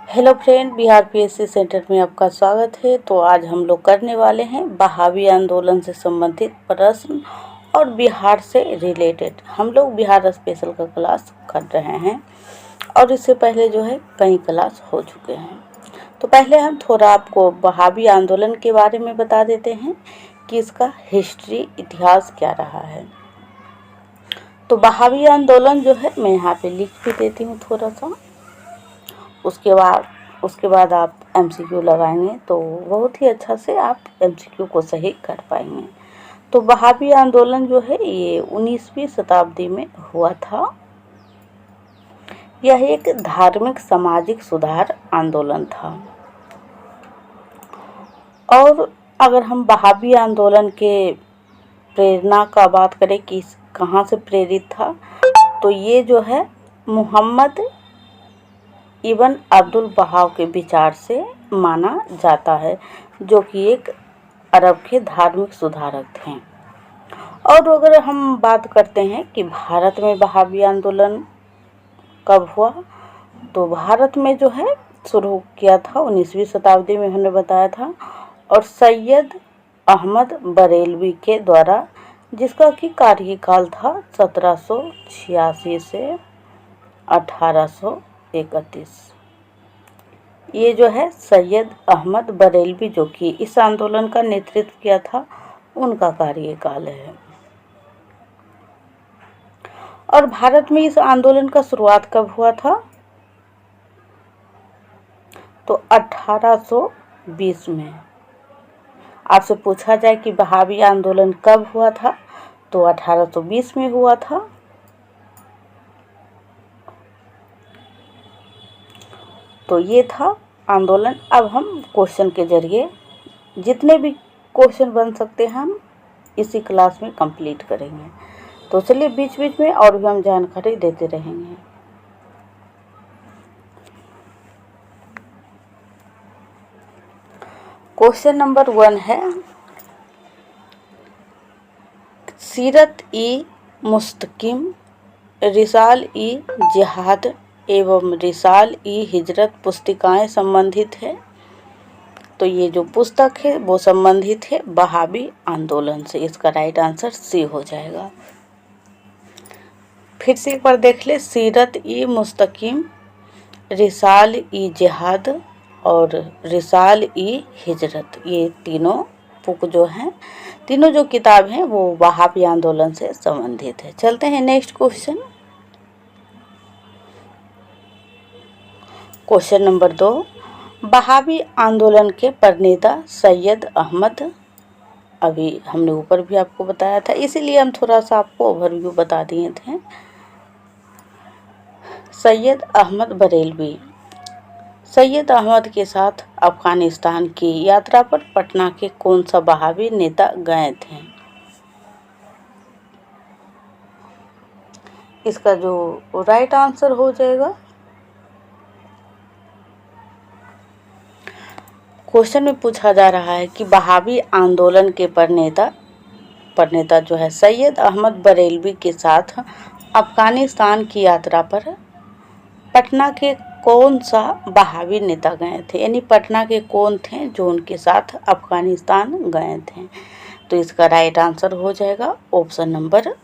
Hello friend, Bihar PSC centre में आपका स्वागत है। तो आज हम लोग करने वाले हैं बहावी आंदोलन से संबंधित प्रश्न और बिहार से रिलेटेड। हम लोग बिहार स्पेशल का क्लास कर रहे हैं और इससे पहले जो है कई क्लास हो चुके हैं। तो पहले हम थोड़ा आपको बहावी आंदोलन के बारे में बता देते हैं कि इसका हिस्ट्री, इतिहास क्या रहा है। तो बहावी आंदोलन जो है मैं यहाँ पे लिख भी देती हूँ थोड़ा सा, उसके बाद आप एमसीक्यू लगाएंगे तो बहुत ही अच्छा से आप एमसीक्यू को सही कर पाएंगे। तो बहावी आंदोलन जो है ये 19वीं शताब्दी में हुआ था। यह एक धार्मिक सामाजिक सुधार आंदोलन था। और अगर हम बहावी आंदोलन के प्रेरणा का बात करें कि कहाँ से प्रेरित था, तो ये जो है मोहम्मद इब्न अब्दुल बहाव के विचार से माना जाता है, जो कि एक अरब के धार्मिक सुधारक थे। और अगर हम बात करते हैं कि भारत में बहावी आंदोलन कब हुआ, तो भारत में जो है शुरू किया था 19वीं शताब्दी में, हमने बताया था, और सैयद अहमद बरेलवी के द्वारा, जिसका कि कार्यकाल था 1786 से 1831। ये जो है सैयद अहमद बरेलवी जो कि इस आंदोलन का नेतृत्व किया था, उनका कार्यकाल है। और भारत में इस आंदोलन का शुरुआत कब हुआ था, तो 1820 में। आपसे पूछा जाए कि बहावी आंदोलन कब हुआ था, तो 1820 में हुआ था। तो ये था आंदोलन। अब हम क्वेश्चन के जरिए जितने भी क्वेश्चन बन सकते हैं हम इसी क्लास में कंप्लीट करेंगे। तो चलिए बीच बीच में और भी हम जानकारी देते रहेंगे। क्वेश्चन नंबर 1 है, सीरत ई मुस्तकिम, रिसाल ई जिहाद एवं रिसाल ई हिजरत पुस्तिकाएं संबंधित है। तो ये जो पुस्तक है वो संबंधित है बहावी आंदोलन से। इसका राइट आंसर सी हो जाएगा। फिर से एक बार देख ले, सीरत ई मुस्तकिम, रिसाल ई जिहाद और रिसाल ई हिजरत, ये तीनों बुक जो हैं, तीनों जो किताब हैं वो बहावी आंदोलन से संबंधित है। चलते हैं next question. Question number 2, Wahabi आंदोलन के प्रणेता सैयद अहमद, अभी हमने ऊपर भी आपको बताया था, इसीलिए हम थोड़ा सा आपको ओवरव्यू बता दिए थे। सैयद अहमद बरेलवी सैयद अहमद के साथ अफगानिस्तान की यात्रा पर पटना के कौन सा बहावी नेता गए थे। इसका जो राइट आंसर हो जाएगा, क्वेश्चन में पूछा जा रहा है कि बहावी आंदोलन के प्रणेता जो है सैयद अहमद बरेलवी के साथ अफगानिस्तान की यात्रा पर पटना के कौन सा बहावी नेता गए थे, यानी पटना के कौन थे जो उनके साथ अफगानिस्तान गए थे। तो इसका राइट आंसर हो जाएगा ऑप्शन नंबर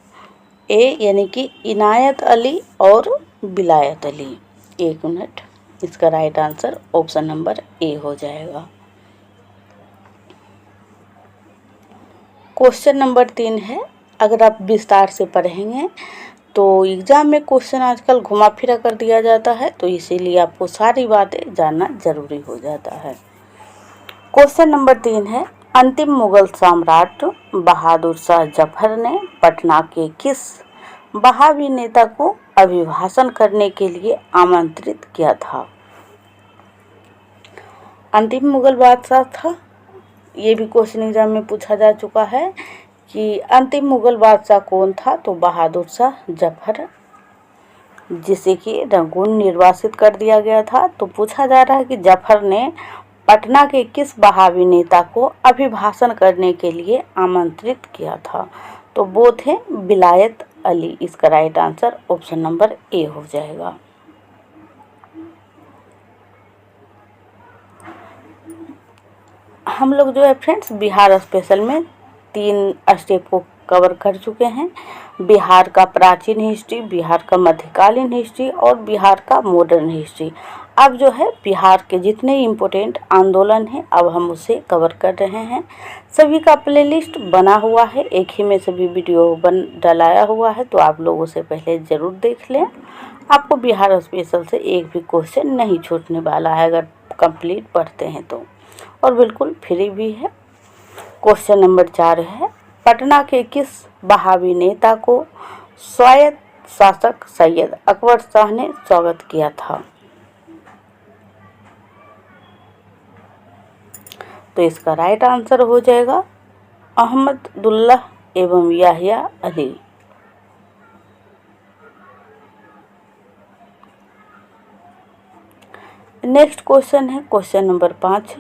ए, यानी कि इनायत अली और विलायत अली। एक मिनट, इसका right answer option number A हो जाएगा। क्वेश्चन नंबर 3 है, अगर आप विस्तार से पढ़ेंगे तो एग्जाम में क्वेश्चन आजकल घुमा फिरा कर दिया जाता है, तो इसीलिए आपको सारी बातें जानना जरूरी हो जाता है। क्वेश्चन नंबर 3 है, अंतिम मुगल सम्राट बहादुर शाह जफर ने पटना के किस बहावी नेता को अभिभाषण करने के लिए आमंत्रित किया था। अंतिम मुगल बादशाह था, ये भी क्वेश्चन एग्जाम में पूछा जा चुका है कि अंतिम मुगल बादशाह कौन था, तो बहादुर शाह जफर, जिसे कि रंगून निर्वासित कर दिया गया था। तो पूछा जा रहा है कि जफर ने पटना के किस बहावी नेता को अभिभाषण करने के लिए आमंत्रित किया था, तो वो थे विलायत अली। इसका right answer option number A हो जाएगा। हम लोग जो है फ्रेंड्स बिहार स्पेशल में 3 स्टेप को कवर कर चुके हैं। बिहार का प्राचीन हिस्ट्री, बिहार का मध्यकालीन हिस्ट्री और बिहार का मॉडर्न हिस्ट्री। अब जो है बिहार के जितने इम्पोर्टेंट आंदोलन हैं अब हम उसे कवर कर रहे हैं। सभी का प्लेलिस्ट बना हुआ है, एक ही में सभी वीडियो डलाया हुआ है, तो आप लोग उसे पहले ज़रूर देख लें। आपको बिहार स्पेशल से एक भी क्वेश्चन नहीं छूटने वाला है अगर कंप्लीट पढ़ते हैं तो, और बिल्कुल फ्री भी है। क्वेश्चन नंबर 4 है, पटना के किस बहावी नेता को स्वायत्त शासक सैयद अकबर शाह ने स्वागत किया था? तो इसका राइट आंसर हो जाएगा अहमदुल्लाह एवं याहिया अली। नेक्स्ट क्वेश्चन है क्वेश्चन नंबर 5,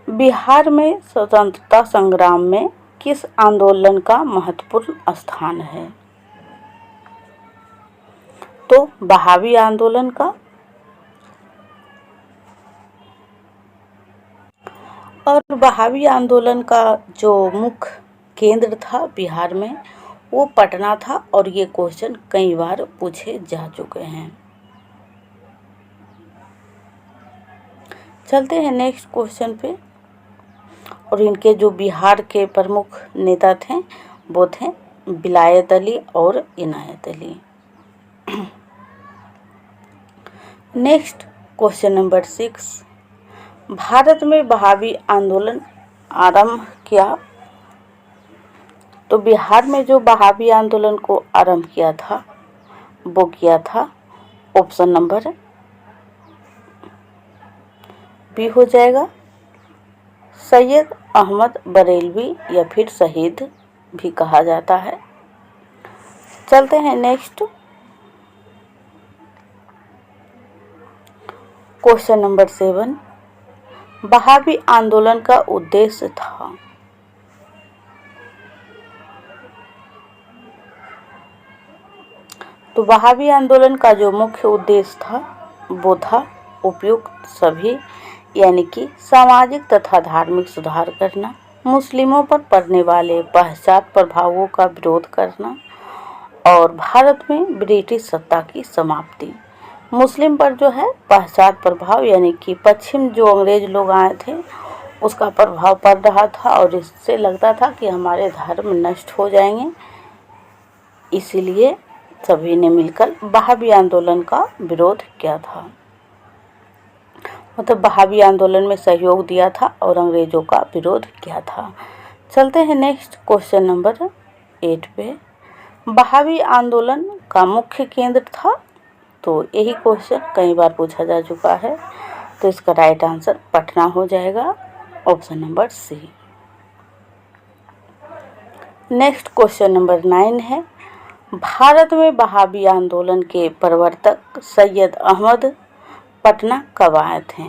बिहार में स्वतंत्रता संग्राम में किस आंदोलन का महत्वपूर्ण स्थान है? तो बहावी आंदोलन का। और बहावी आंदोलन का जो मुख्य केंद्र था बिहार में वो पटना था, और ये क्वेश्चन कई बार पूछे जा चुके हैं। चलते हैं नेक्स्ट क्वेश्चन पे। और इनके जो बिहार के प्रमुख नेता थे वो थे विलायत अली और Inayat Ali. Next question number 6, Bharat में बहावी आंदोलन आरंभ किया। तो बिहार में जो बहावी आंदोलन को आरंभ किया था वो किया था, ऑप्शन नंबर बी हो जाएगा, सैयद अहमद बरेलवी या फिर शहीद भी कहा जाता है। चलते हैं नेक्स्ट क्वेश्चन नंबर 7, बहावी आंदोलन का उद्देश्य था। तो बहावी आंदोलन का जो मुख्य उद्देश्य था वो था उपयुक्त सभी यानी कि सामाजिक तथा धार्मिक सुधार करना, मुस्लिमों पर पड़ने वाले पश्चात प्रभावों का विरोध करना और भारत में ब्रिटिश सत्ता की समाप्ति। मुस्लिम पर जो है पश्चात प्रभाव यानी कि पश्चिम जो अंग्रेज लोग आए थे उसका प्रभाव पड़ रहा था और इससे लगता था कि हमारे धर्म नष्ट हो जाएंगे, इसीलिए सभी ने मिलकर बहावी आंदोलन का विरोध किया था, मतलब बहावी आंदोलन में सहयोग दिया था और अंग्रेजों का विरोध किया था। चलते हैं नेक्स्ट क्वेश्चन नंबर 8 पे, बहावी आंदोलन का मुख्य केंद्र था। तो यही क्वेश्चन कई बार पूछा जा चुका है, तो इसका राइट आंसर पटना हो जाएगा, option number C. Next question number 9 है, भारत में बहावी आंदोलन के प्रवर्तक सैयद अहमद पटना कब आए थे?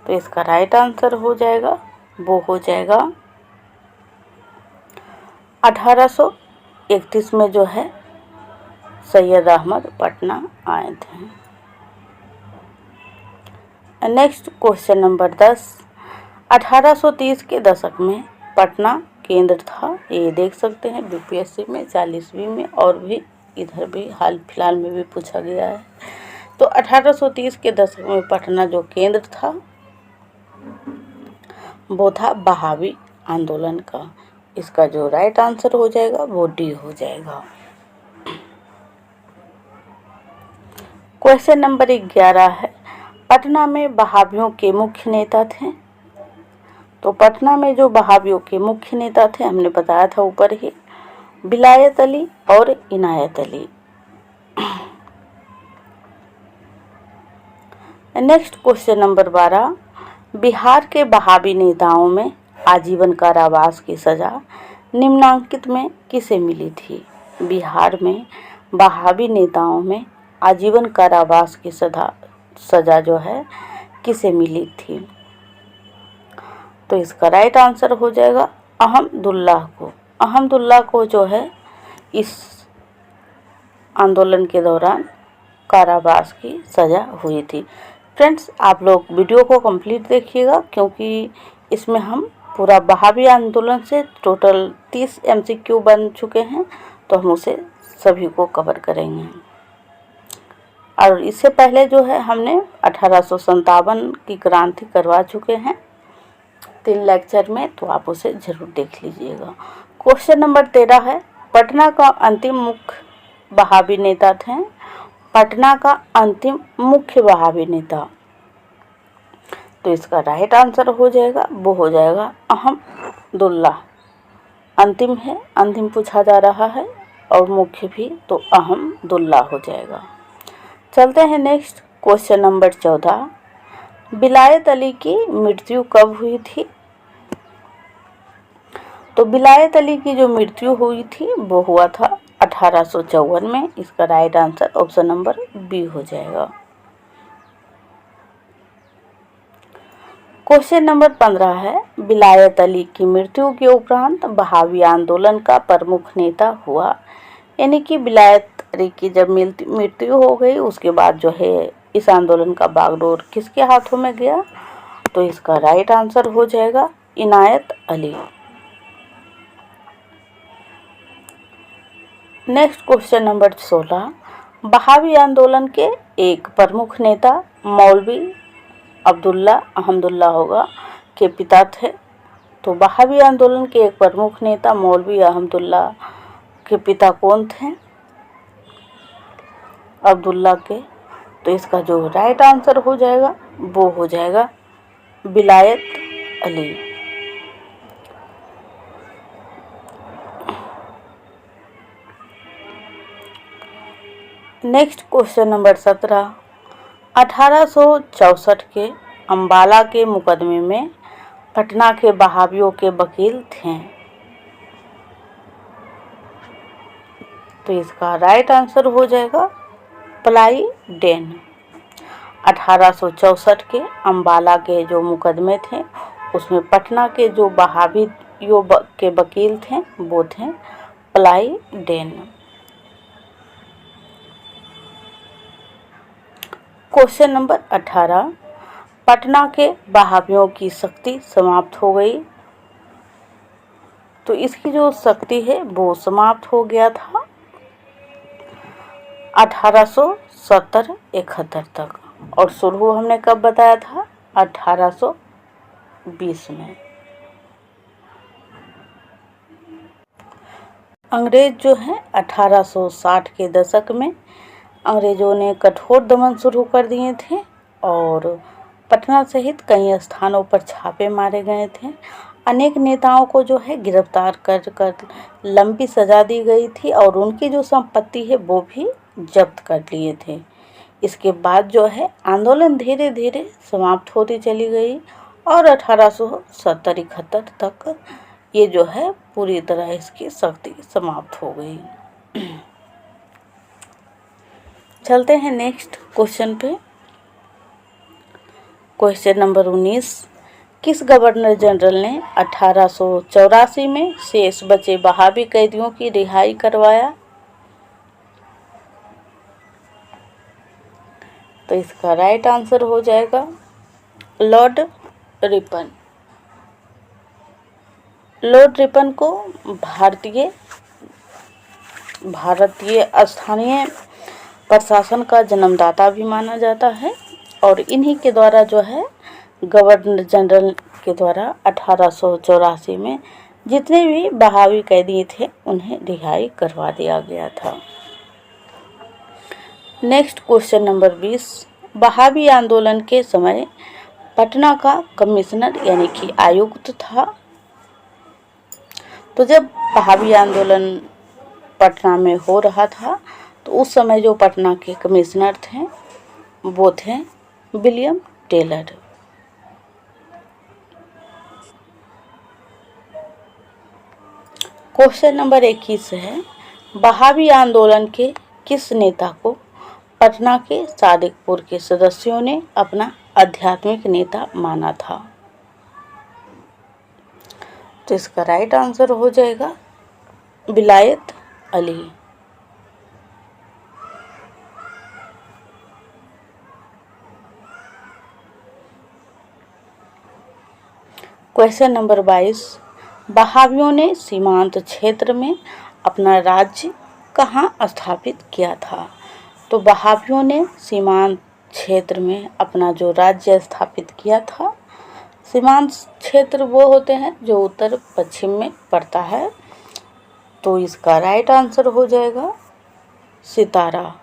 तो इसका राइट आंसर हो जाएगा, वो हो जाएगा 1831 में जो है सैयद अहमद पटना आए थे। नेक्स्ट क्वेश्चन नंबर 10, 1830 के दशक में पटना केंद्र था। ये देख सकते हैं बीपीएससी में 40वीं में और भी इधर भी हाल फिलहाल में भी पूछा गया है। तो 1830 के दशक में पटना जो केंद्र था वो था बहावी आंदोलन का। इसका जो राइट आंसर हो जाएगा वो डी हो जाएगा। क्वेश्चन नंबर 11 है, पटना में बहावियों के मुख्य नेता थे। तो पटना में जो बहावियों के मुख्य नेता थे हमने बताया था ऊपर ही, विलायत अली और Inayat Ali. Next question number 12, Bihar के बहावी नेताओं में आजीवन कारावास की सजा निम्नांकित में किसे मिली थी? बिहार में बहावी नेताओं में आजीवन कारावास की सजा जो है किसे मिली थी? तो इसका राइट आंसर हो जाएगा अहमदुल्लाह को। अहमदुल्लाह को जो है इस आंदोलन के दौरान कारावास की सज़ा हुई थी। फ्रेंड्स, आप लोग वीडियो को कंप्लीट देखिएगा, क्योंकि इसमें हम पूरा वहाबी आंदोलन से टोटल 30 MCQ बन चुके हैं, तो हम उसे सभी को कवर करेंगे। और इससे पहले जो है हमने 1857 की क्रांति करवा चुके हैं 3 लेक्चर में, तो आप उसे ज़रूर देख लीजिएगा। क्वेश्चन नंबर 13 है, पटना का अंतिम मुख्य वहाबी नेता थे। पटना का अंतिम मुख्य वहाबी नेता, तो इसका राइट आंसर हो जाएगा, वो हो जाएगा अहमदुल्ला। अंतिम है, अंतिम पूछा जा रहा है, और मुख्य भी, तो अहमदुल्ला हो जाएगा। चलते हैं नेक्स्ट, क्वेश्चन नंबर 14, विलायत अली की मृत्यु कब हुई थी? तो विलायत अली की जो मृत्यु हुई थी वो हुआ था 1854 में। इसका right answer option number B हो जाएगा। क्वेश्चन नंबर 15 है, विलायत अली की मृत्यु के उपरांत वहाबी आंदोलन का प्रमुख नेता हुआ। यानी कि विलायत अली की जब मृत्यु हो गई, उसके बाद जो है इस आंदोलन का बागडोर किसके हाथों में गया? तो इसका राइट आंसर हो जाएगा Inayat Ali. Next question number 16, Wahabi आंदोलन के एक प्रमुख नेता मौलवी अब्दुल्ला अहमदुल्ला होगा के पिता थे। तो वहाबी आंदोलन के एक प्रमुख नेता मौलवी अहमदुल्ला के पिता कौन थे? अब्दुल्ला के। तो इसका जो राइट आंसर हो जाएगा वो हो जाएगा विलायत अली। नेक्स्ट क्वेश्चन नंबर 17, 1864 के अम्बाला के मुकदमे में पटना के वहाबियों के वकील थे। तो इसका राइट आंसर हो जाएगा प्लाई डेन। 1864 के अम्बाला के जो मुकदमे थे उसमें पटना के जो वहाबियों के वकील थे वो थे प्लाई डेन। क्वेश्चन नंबर 18, पटना के वहाबियों की शक्ति समाप्त हो गई। तो इसकी जो शक्ति है वो समाप्त हो गया था 1870-71 तक, और शुरू हमने कब बताया था? 1820 में। अंग्रेज जो है 1860 के दशक में अंग्रेजों ने कठोर दमन शुरू कर दिए थे, और पटना सहित कई स्थानों पर छापे मारे गए थे। अनेक नेताओं को जो है गिरफ्तार कर लंबी सजा दी गई थी, और उनकी जो संपत्ति है वो भी जब्त कर लिए थे। इसके बाद जो है आंदोलन धीरे धीरे समाप्त होती चली गई, और 1870-71 तक ये जो है पूरी तरह इसकी शक्ति समाप्त हो गई। चलते हैं नेक्स्ट क्वेश्चन पे। क्वेश्चन नंबर 19, किस गवर्नर जनरल ने 1884 में शेष बचे वहाबी कैदियों की रिहाई करवाया? तो इसका राइट आंसर हो जाएगा लॉर्ड रिपन। लॉर्ड रिपन को भारतीय स्थानीय प्रशासन का जन्मदाता भी माना जाता है, और इन्हीं के द्वारा जो है गवर्नर जनरल के द्वारा 1884 में जितने भी वहाबी कैदी थे उन्हें रिहाई करवा दिया गया था। नेक्स्ट क्वेश्चन नंबर 20, वहाबी आंदोलन के समय पटना का कमिश्नर यानी कि आयुक्त था। तो जब वहाबी आंदोलन पटना में हो रहा था तो उस समय जो पटना के कमिश्नर थे वो थे विलियम टेलर। क्वेश्चन नंबर 21 है, वहाबी आंदोलन के किस नेता को पटना के सादिकपुर के सदस्यों ने अपना आध्यात्मिक नेता माना था? तो इसका राइट आंसर हो जाएगा विलायत अली। क्वेश्चन नंबर 22, वहाबियों ने सीमांत क्षेत्र में अपना राज्य कहाँ स्थापित किया था? तो वहाबियों ने सीमांत क्षेत्र में अपना जो राज्य स्थापित किया था, सीमांत क्षेत्र वो होते हैं जो उत्तर पश्चिम में पड़ता है, तो इसका राइट आंसर हो जाएगा सितारा।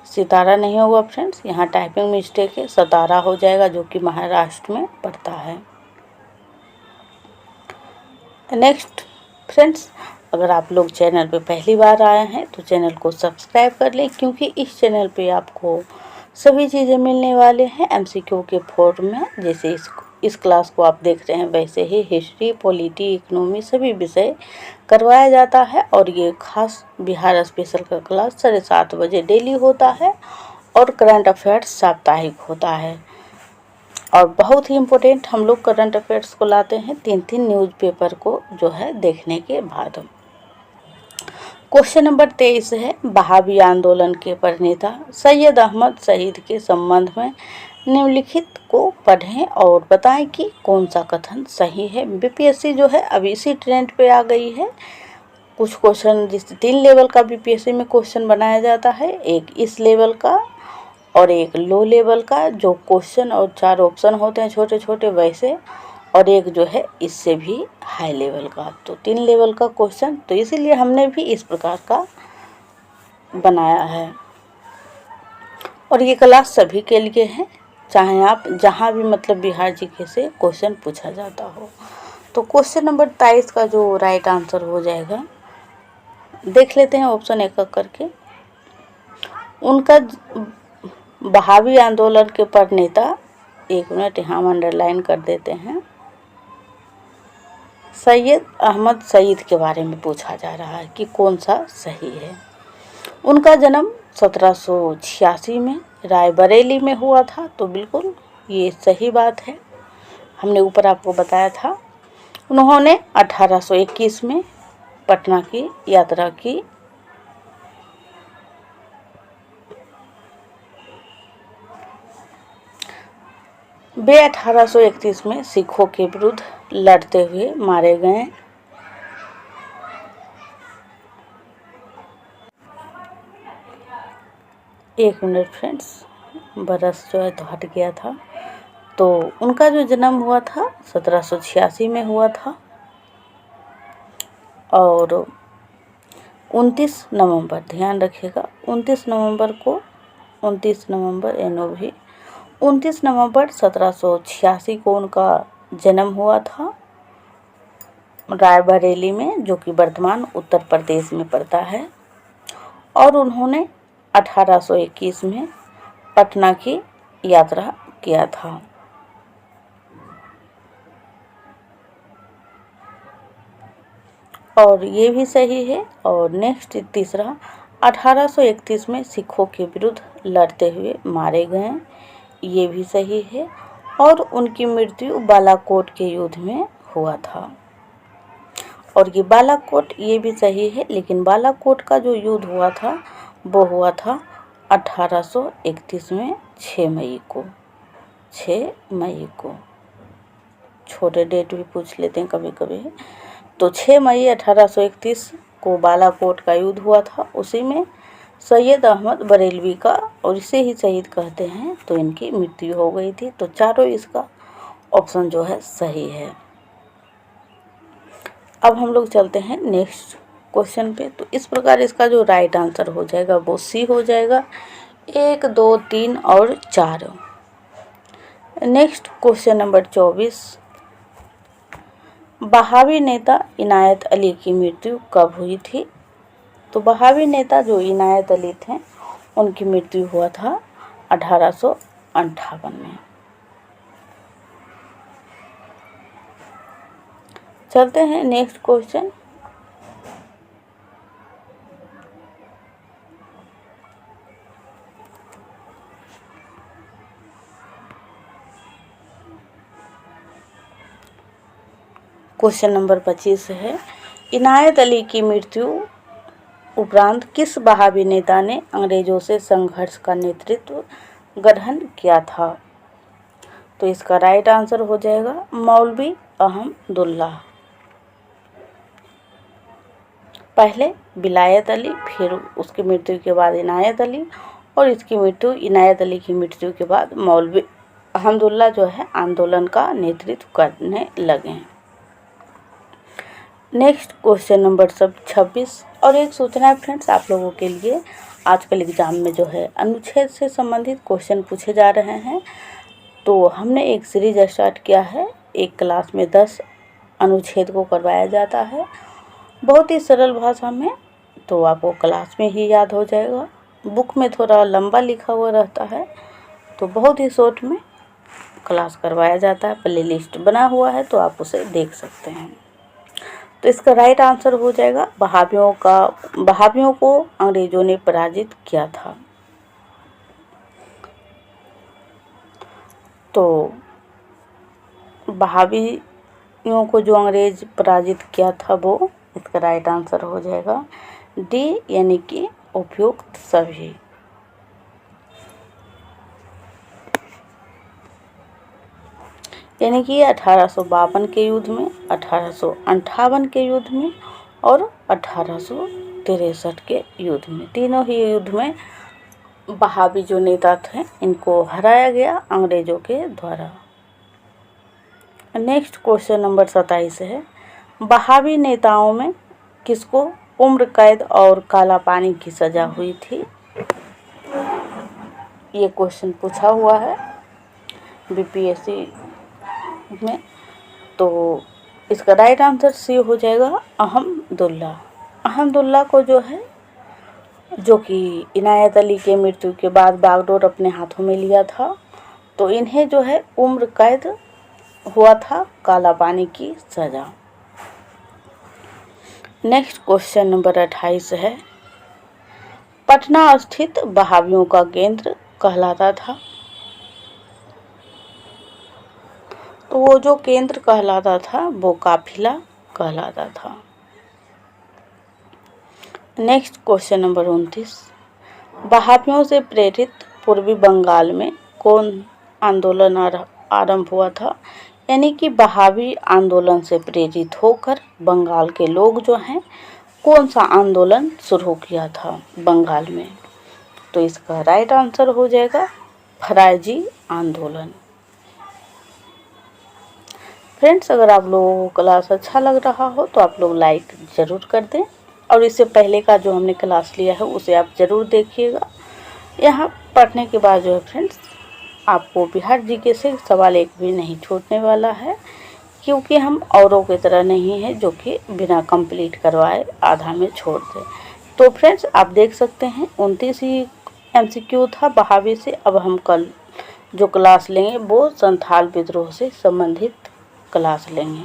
सितारा नहीं होगा फ्रेंड्स, यहाँ टाइपिंग मिस्टेक है, सतारा हो जाएगा जो कि महाराष्ट्र में पड़ता है। नेक्स्ट फ्रेंड्स, अगर आप लोग चैनल पे पहली बार आए हैं तो चैनल को सब्सक्राइब कर लें, क्योंकि इस चैनल पे आपको सभी चीज़ें मिलने वाले हैं एमसीक्यू के फॉर्म में। जैसे इस क्लास को आप देख रहे हैं वैसे ही हिस्ट्री, पॉलिटी, इकोनॉमी सभी विषय करवाया जाता है। और ये खास बिहार स्पेशल का क्लास 7:30 बजे डेली होता है और करंट अफेयर्स साप्ताहिक होता है। और बहुत ही इम्पोर्टेंट हम लोग करंट अफेयर्स को लाते हैं 3-3 न्यूज़पेपर को जो है देखने के बाद। क्वेश्चन नंबर 23 है, वहाबी आंदोलन के प्रणेता सैयद अहमद सईद के संबंध में निम्नलिखित को पढ़ें और बताएं कि कौन सा कथन सही है। बीपीएससी जो है अभी इसी ट्रेंड पे आ गई है। कुछ क्वेश्चन जिस 3 लेवल का बीपीएससी में क्वेश्चन बनाया जाता है, एक इस लेवल का और एक लो लेवल का, जो क्वेश्चन और 4 ऑप्शन होते हैं छोटे छोटे वैसे, और एक जो है इससे भी हाई लेवल का। तो 3 लेवल का क्वेश्चन, तो इसीलिए हमने भी इस प्रकार का बनाया है। और ये क्लास सभी के लिए है, चाहे आप जहाँ भी मतलब बिहार जीके से क्वेश्चन पूछा जाता हो। तो क्वेश्चन नंबर 23 का जो राइट आंसर हो जाएगा, देख लेते हैं ऑप्शन एक एक करके। उनका वहाबी आंदोलन के प्रणेता, 1 मिनट यहाँ हम अंडरलाइन कर देते हैं, सैयद अहमद सईद के बारे में पूछा जा रहा है कि कौन सा सही है। उनका जन्म 1786 में रायबरेली में हुआ था, तो बिल्कुल ये सही बात है, हमने ऊपर आपको बताया था। उन्होंने 1821 में पटना की यात्रा की। वे 1831 में सिखों के विरुद्ध लड़ते हुए मारे गए। एक मिनट फ्रेंड्स, बरस जो है तो हट गया था। तो उनका जो जन्म हुआ था 1786 में हुआ था और 29 नवंबर, ध्यान रखिएगा 29 नवंबर को, 29 नवंबर एनओवी 29 नवंबर 1786 को उनका जन्म हुआ था रायबरेली में, जो कि वर्तमान उत्तर प्रदेश में पड़ता है। और उन्होंने 1821 में पटना की यात्रा किया था। और ये भी सही है। और नेक्स्ट तीसरा, 1831 में सिखों के विरुद्ध लड़ते हुए मारे गए, ये भी सही है। और उनकी मृत्यु बालाकोट के युद्ध में हुआ था, और ये बालाकोट ये भी सही है। लेकिन बालाकोट का जो युद्ध हुआ था वो हुआ था 1831 में 6 मई को। 6 मई को, छोटे डेट भी पूछ लेते हैं कभी कभी। तो 6 मई 1831 को बालाकोट का युद्ध हुआ था, उसी में सैयद अहमद बरेलवी का, और इसे ही शहीद कहते हैं, तो इनकी मृत्यु हो गई थी। तो चारों इसका ऑप्शन जो है सही है। अब हम लोग चलते हैं नेक्स्ट क्वेश्चन पे। तो इस प्रकार इसका जो राइट आंसर हो जाएगा वो सी हो जाएगा, 1, 2, 3 और 4। नेक्स्ट क्वेश्चन नंबर 24, वहाबी नेता इनायत अली की मृत्यु कब हुई थी? तो वहाबी नेता जो इनायत अली थे उनकी मृत्यु हुआ था 1858 में। चलते हैं नेक्स्ट क्वेश्चन। क्वेश्चन नंबर 25 है, इनायत अली की मृत्यु उपरांत किस वहाबी नेता ने अंग्रेजों से संघर्ष का नेतृत्व ग्रहण किया था? तो इसका राइट आंसर हो जाएगा मौलवी अहमदुल्ला। पहले विलायत अली, फिर उसकी मृत्यु के बाद इनायत अली, और इसकी मृत्यु, इनायत अली की मृत्यु के बाद मौलवी अहमदुल्ला जो है आंदोलन का नेतृत्व करने लगे हैं। नेक्स्ट क्वेश्चन नंबर 26, और एक सूचना है फ्रेंड्स आप लोगों के लिए, आजकल एग्जाम में जो है अनुच्छेद से संबंधित क्वेश्चन पूछे जा रहे हैं। तो हमने एक सीरीज स्टार्ट किया है, एक क्लास में 10 अनुच्छेद को करवाया जाता है, बहुत ही सरल भाषा में, तो आपको क्लास में ही याद हो जाएगा। बुक में थोड़ा लंबा लिखा हुआ रहता है, तो बहुत ही शॉर्ट में क्लास करवाया जाता है। प्ले लिस्ट बना हुआ है, तो आप उसे देख सकते हैं। तो इसका राइट आंसर हो जाएगा वहाबियों को अंग्रेजों ने पराजित किया था। तो वहाबियों को जो अंग्रेज पराजित किया था वो, इसका राइट आंसर हो जाएगा डी, यानी कि उपयुक्त सभी। यानी कि 1852 के युद्ध में, 1858 के युद्ध में और 1863 के युद्ध में, तीनों ही युद्ध में वहाबी जो नेता थे इनको हराया गया अंग्रेजों के द्वारा। नेक्स्ट क्वेश्चन नंबर 27 है, वहाबी नेताओं में किसको उम्र कैद और काला पानी की सज़ा हुई थी? ये क्वेश्चन पूछा हुआ है बीपीएससी में। तो इसका राइट आंसर सी हो जाएगा अहमदुल्ला। अहमदुल्ला को जो है, जो कि इनायत अली के मृत्यु के बाद बागडोर अपने हाथों में लिया था, तो इन्हें जो है उम्र कैद हुआ था, काला पानी की सज़ा। नेक्स्ट क्वेश्चन नंबर 28 है, पटना स्थित वहाबियों का केंद्र कहलाता था? तो वो जो केंद्र कहलाता था वो काफिला कहलाता था। नेक्स्ट क्वेश्चन नंबर 29, वहाबियों से प्रेरित पूर्वी बंगाल में कौन आंदोलन आरंभ हुआ था? यानी कि वहाबी आंदोलन से प्रेरित होकर बंगाल के लोग जो हैं कौन सा आंदोलन शुरू किया था बंगाल में? तो इसका राइट आंसर हो जाएगा फराजी आंदोलन। फ्रेंड्स, अगर आप लोगों को क्लास अच्छा लग रहा हो तो आप लोग लाइक ज़रूर कर दें, और इससे पहले का जो हमने क्लास लिया है उसे आप ज़रूर देखिएगा। यहाँ पढ़ने के बाद जो है फ्रेंड्स, आपको बिहार जीके से सवाल एक भी नहीं छूटने वाला है, क्योंकि हम औरों की तरह नहीं है जो कि बिना कंप्लीट करवाए आधा में छोड़ दें। तो फ्रेंड्स, आप देख सकते हैं 29 ही MCQ था वहाबी से। अब हम कल जो क्लास लेंगे वो संथाल विद्रोह से संबंधित क्लास लेंगे।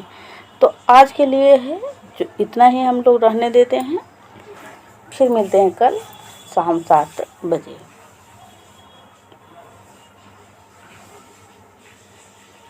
तो आज के लिए है जो इतना ही हम लोग रहने देते हैं, फिर मिलते हैं कल शाम 7 बजे।